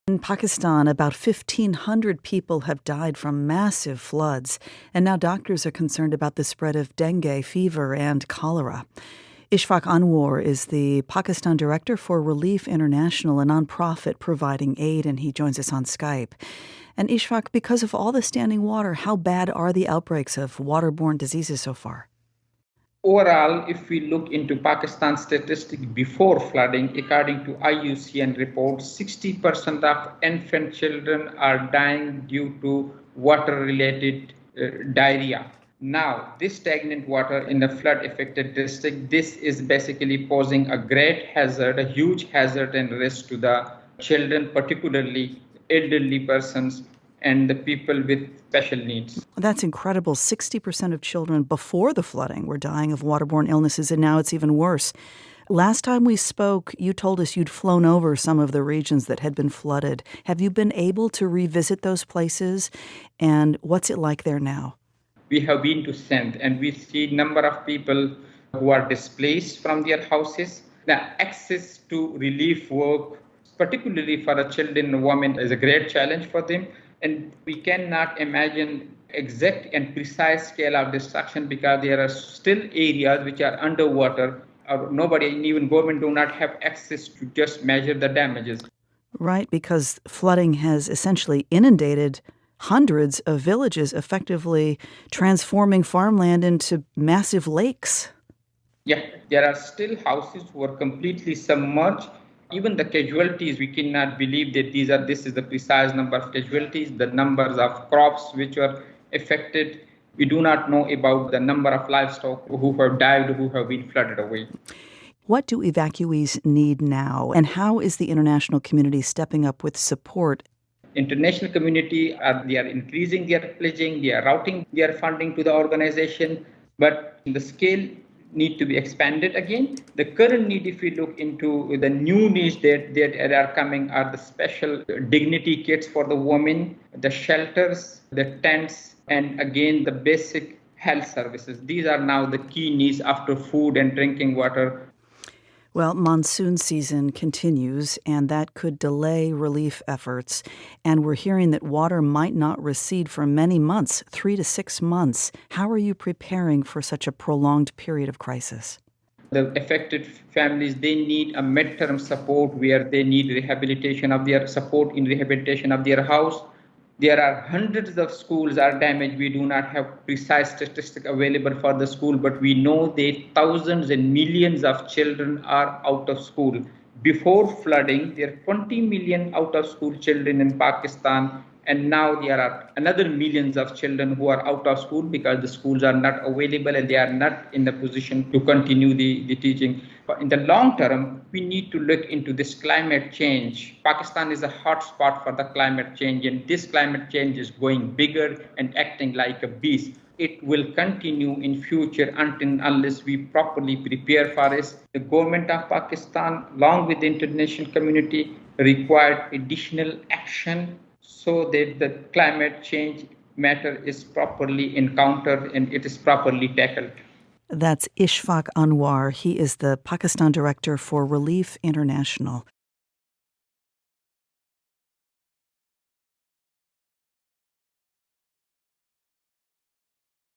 In Pakistan, about 1,500 people have died from massive floods, and now doctors are concerned about the spread of dengue fever and cholera. Ishfaq Anwar is the Pakistan director for Relief International, a nonprofit providing aid, and he joins us on Skype. And Ishfaq, because of all the standing water, how bad are the outbreaks of waterborne diseases so far? Overall, if we look into Pakistan's statistics before flooding, according to IUCN reports, 60% of infant children are dying due to water-related diarrhea. Now, this stagnant water in the flood-affected district, this is basically posing a great hazard, a huge hazard and risk to the children, particularly elderly persons and the people with special needs. That's incredible. 60% of children before the flooding were dying of waterborne illnesses, and now it's even worse. Last time we spoke, you told us you'd flown over some of the regions that had been flooded. Have you been able to revisit those places, and what's it like there now? We have been to Sindh, and we see a number of people who are displaced from their houses. The access to relief work, particularly for the children and women, is a great challenge for them. And we cannot imagine exact and precise scale of destruction because there are still areas which are underwater. Or nobody, even government, do not have access to just measure the damages. Right, because flooding has essentially inundated hundreds of villages, effectively transforming farmland into massive lakes. Yeah, there are still houses who are completely submerged. Even the casualties, we cannot believe that this is the precise number of casualties, the numbers of crops which were affected. We do not know about the number of livestock who have died, who have been flooded away. What do evacuees need now, and how is the international community stepping up with support? International community, they are increasing their pledging, they are routing their funding to the organization, but the scale need to be expanded again. The current need, if we look into the new needs that are coming, are the special dignity kits for the women, the shelters, the tents, and again the basic health services. These are now the key needs after food and drinking water. Well, monsoon season continues, and that could delay relief efforts. And we're hearing that water might not recede for many months, 3 to 6 months. How are you preparing for such a prolonged period of crisis? The affected families, they need a midterm support where they need rehabilitation of their support in rehabilitation of their house. There are hundreds of schools are damaged. We do not have precise statistics available for the school, but we know that thousands and millions of children are out of school. Before flooding, there are 20 million out of school children in Pakistan, and now there are another millions of children who are out of school because the schools are not available and they are not in the position to continue the teaching. But in the long term, we need to look into this climate change. Pakistan is a hot spot for the climate change, and this climate change is going bigger and acting like a beast. It will continue in future unless we properly prepare for it. The government of Pakistan, along with the international community, required additional action so that the climate change matter is properly encountered and it is properly tackled. That's Ishfaq Anwar. He is the Pakistan director for Relief International.